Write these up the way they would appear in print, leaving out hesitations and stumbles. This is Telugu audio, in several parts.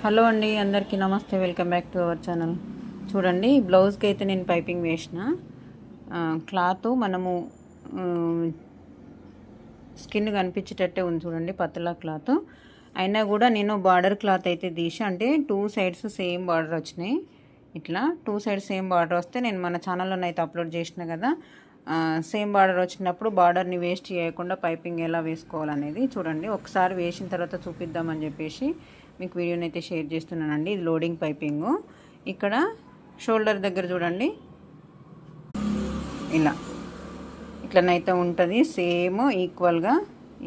హలో అండి, అందరికీ నమస్తే. Welcome back to our channel. చూడండి, బ్లౌజ్కి అయితే నేను పైపింగ్ వేసిన క్లాత్ మనము స్కిన్ కనిపించేటట్టే ఉంది. చూడండి, పతలా క్లాత్ అయినా కూడా నేను బార్డర్ క్లాత్ అయితే తీసి, అంటే 2 సైడ్స్ సేమ్ బార్డర్ వచ్చినాయి. ఇట్లా 2 సైడ్స్ సేమ్ బార్డర్ వస్తే నేను మన ఛానల్లోనే అయితే అప్లోడ్ చేసిన కదా. సేమ్ బార్డర్ వచ్చినప్పుడు బార్డర్ని వేస్ట్ చేయకుండా పైపింగ్ ఎలా వేసుకోవాలనేది చూడండి. ఒకసారి వేసిన తర్వాత చూపిద్దామని చెప్పేసి మీకు వీడియోని అయితే షేర్ చేస్తున్నానండి. ఇది లోడింగ్ పైపింగ్. ఇక్కడ షోల్డర్ దగ్గర చూడండి, ఇట్లనైతే ఉంటుంది సేమ్ ఈక్వల్గా.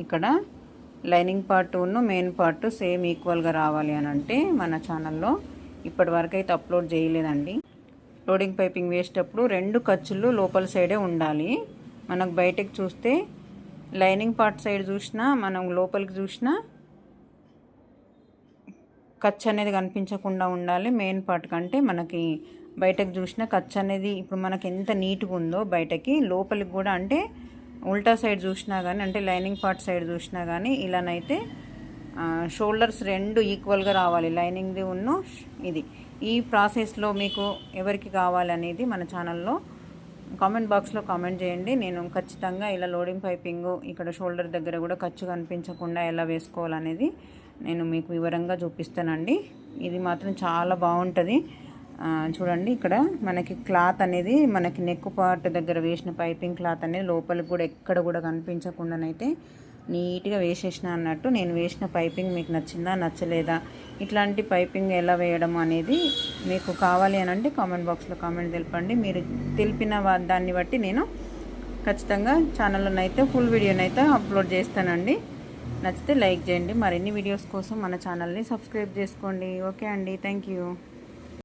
ఇక్కడ lining part main part same ఈక్వల్గా రావాలి అని అంటే మన ఛానల్లో ఇప్పటి వరకు అయితే అప్లోడ్ చేయలేదండి. లోడింగ్ పైపింగ్ వేసేటప్పుడు 2 ఖర్చులు లోపల సైడే ఉండాలి. మనకు బయటకు చూస్తే లైనింగ్ పార్ట్ సైడ్ చూసినా, మనం లోపలికి చూసినా ఖర్చు అనేది కనిపించకుండా ఉండాలి. మెయిన్ పార్ట్ కంటే మనకి బయటకు చూసిన ఖర్చు అనేది ఇప్పుడు మనకి ఎంత నీట్గా ఉందో బయటకి లోపలికి కూడా, అంటే ఉల్టా సైడ్ చూసినా కానీ, అంటే లైనింగ్ పార్ట్ సైడ్ చూసినా కానీ ఇలానైతే షోల్డర్స్ 2 ఈక్వల్గా రావాలి. లైనింగ్ది ఇది. ఈ ప్రాసెస్లో మీకు ఎవరికి కావాలనేది మన ఛానల్లో కామెంట్ బాక్స్లో కామెంట్ చేయండి. నేను ఖచ్చితంగా ఇలా లోడింగ్ పైపింగ్ ఇక్కడ షోల్డర్ దగ్గర కూడా ఖర్చు కనిపించకుండా ఎలా వేసుకోవాలనేది నేను మీకు వివరంగా చూపిస్తానండి. ఇది మాత్రం చాలా బాగుంటుంది. చూడండి, ఇక్కడ మనకి క్లాత్ అనేది మనకి నెక్ పార్ట్ దగ్గర వేసిన పైపింగ్ క్లాత్ అనేది లోపలికి కూడా ఎక్కడ కూడా కనిపించకుండానైతే నీట్గా వేసేసిన అన్నట్టు. నేను వేసిన పైపింగ్ మీకు నచ్చిందా నచ్చలేదా, ఇట్లాంటి పైపింగ్ ఎలా వేయడం అనేది మీకు కావాలి అని అంటే కామెంట్ బాక్స్లో కామెంట్ తెలపండి. మీరు తెలిపిన దాన్ని బట్టి నేను ఖచ్చితంగా ఛానల్లోనైతే ఫుల్ వీడియోనైతే అప్లోడ్ చేస్తానండి. నచ్చితే లైక్ చేయండి. మరిన్ని వీడియోస్ కోసం మన ఛానల్ని సబ్స్క్రైబ్ చేసుకోండి. ఓకే అండి, థ్యాంక్ యూ.